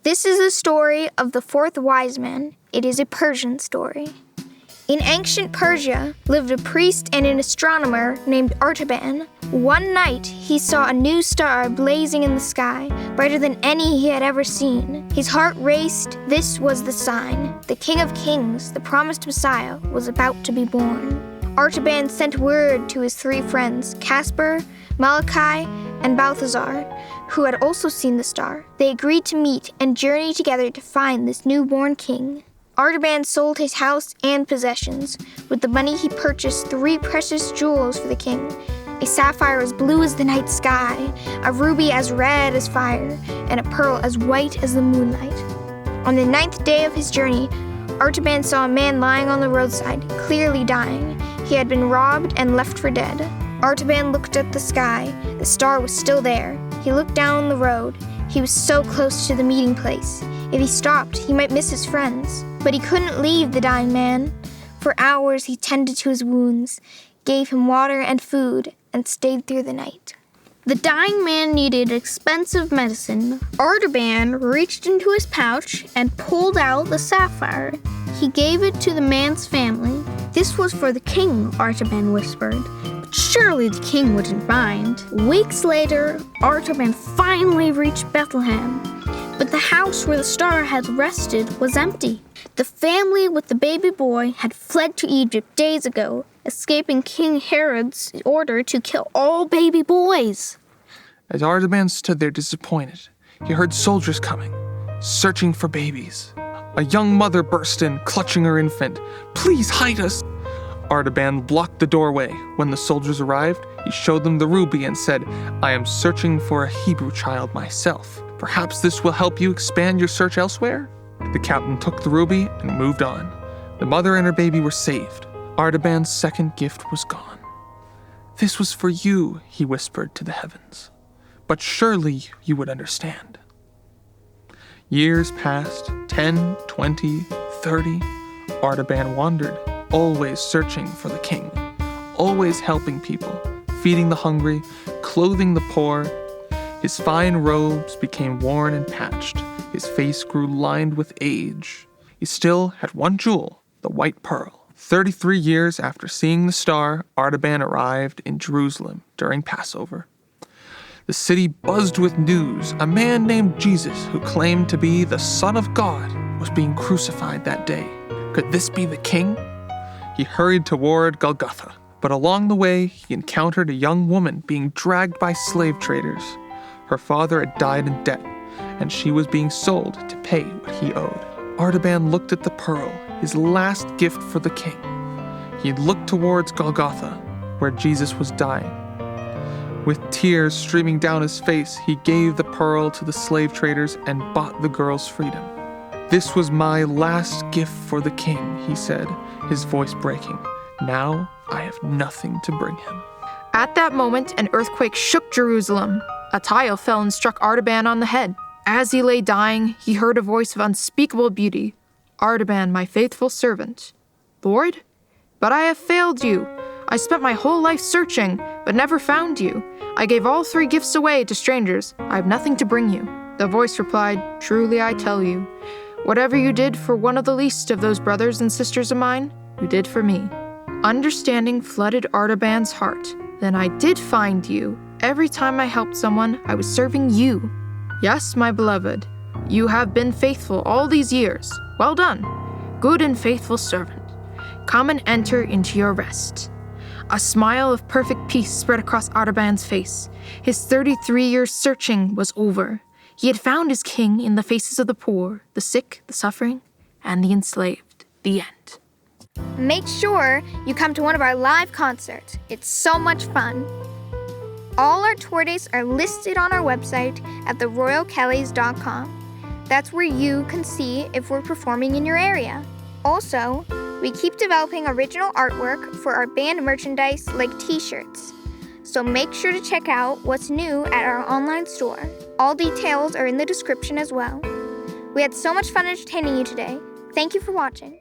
This is the story of the fourth wise man. It is a Persian story. In ancient Persia lived a priest and an astronomer named Artaban. One night, he saw a new star blazing in the sky, brighter than any he had ever seen. His heart raced. This was the sign. The King of Kings, the promised Messiah, was about to be born. Artaban sent word to his 3 friends, Caspar, Malachi, and Balthazar, who had also seen the star. They agreed to meet and journey together to find this newborn king. Artaban sold his house and possessions. With the money, he purchased 3 precious jewels for the king: a sapphire as blue as the night sky, a ruby as red as fire, and a pearl as white as the moonlight. On the 9th day of his journey, Artaban saw a man lying on the roadside, clearly dying. He had been robbed and left for dead. Artaban looked at the sky. The star was still there. He looked down the road. He was so close to the meeting place. If he stopped, he might miss his friends. But he couldn't leave the dying man. For hours, he tended to his wounds, gave him water and food, and stayed through the night. The dying man needed expensive medicine. Artaban reached into his pouch and pulled out the sapphire. He gave it to the man's family. This was for the king, Artaban whispered. But surely the king wouldn't mind. Weeks later, Artaban finally reached Bethlehem. But the house where the star had rested was empty. The family with the baby boy had fled to Egypt days ago, escaping King Herod's order to kill all baby boys. As Artaban stood there disappointed, he heard soldiers coming, searching for babies. A young mother burst in, clutching her infant. "Please hide us!" Artaban blocked the doorway. When the soldiers arrived, he showed them the ruby and said, "I am searching for a Hebrew child myself. Perhaps this will help you expand your search elsewhere?" The captain took the ruby and moved on. The mother and her baby were saved. Artaban's second gift was gone. "This was for you," he whispered to the heavens. "But surely you would understand." Years passed, 10, 20, 30. Artaban wandered, always searching for the king, always helping people, feeding the hungry, clothing the poor. His fine robes became worn and patched. His face grew lined with age. He still had one jewel, the white pearl. 33 years after seeing the star, Artaban arrived in Jerusalem during Passover. The city buzzed with news. A man named Jesus, who claimed to be the Son of God, was being crucified that day. Could this be the king? He hurried toward Golgotha, but along the way, he encountered a young woman being dragged by slave traders. Her father had died in debt, and she was being sold to pay what he owed. Artaban looked at the pearl, his last gift for the king. He looked towards Golgotha, where Jesus was dying. With tears streaming down his face, he gave the pearl to the slave traders and bought the girl's freedom. "This was my last gift for the king," he said, his voice breaking. "Now I have nothing to bring him." At that moment, an earthquake shook Jerusalem. A tile fell and struck Artaban on the head. As he lay dying, he heard a voice of unspeakable beauty. "Artaban, my faithful servant." "Lord? But I have failed you. I spent my whole life searching, but never found you. I gave all 3 gifts away to strangers. I have nothing to bring you." The voice replied, "Truly I tell you, whatever you did for one of the least of those brothers and sisters of mine, you did for me." Understanding flooded Artaban's heart. "Then I did find you. Every time I helped someone, I was serving you. Yes, my beloved, you have been faithful all these years. Well done, good and faithful servant. Come and enter into your rest." A smile of perfect peace spread across Artaban's face. His 33 years searching was over. He had found his king in the faces of the poor, the sick, the suffering, and the enslaved. The end. Make sure you come to one of our live concerts. It's so much fun. All our tour dates are listed on our website at theroyalkellys.com. That's where you can see if we're performing in your area. Also, we keep developing original artwork for our band merchandise like t-shirts. So make sure to check out what's new at our online store. All details are in the description as well. We had so much fun entertaining you today. Thank you for watching.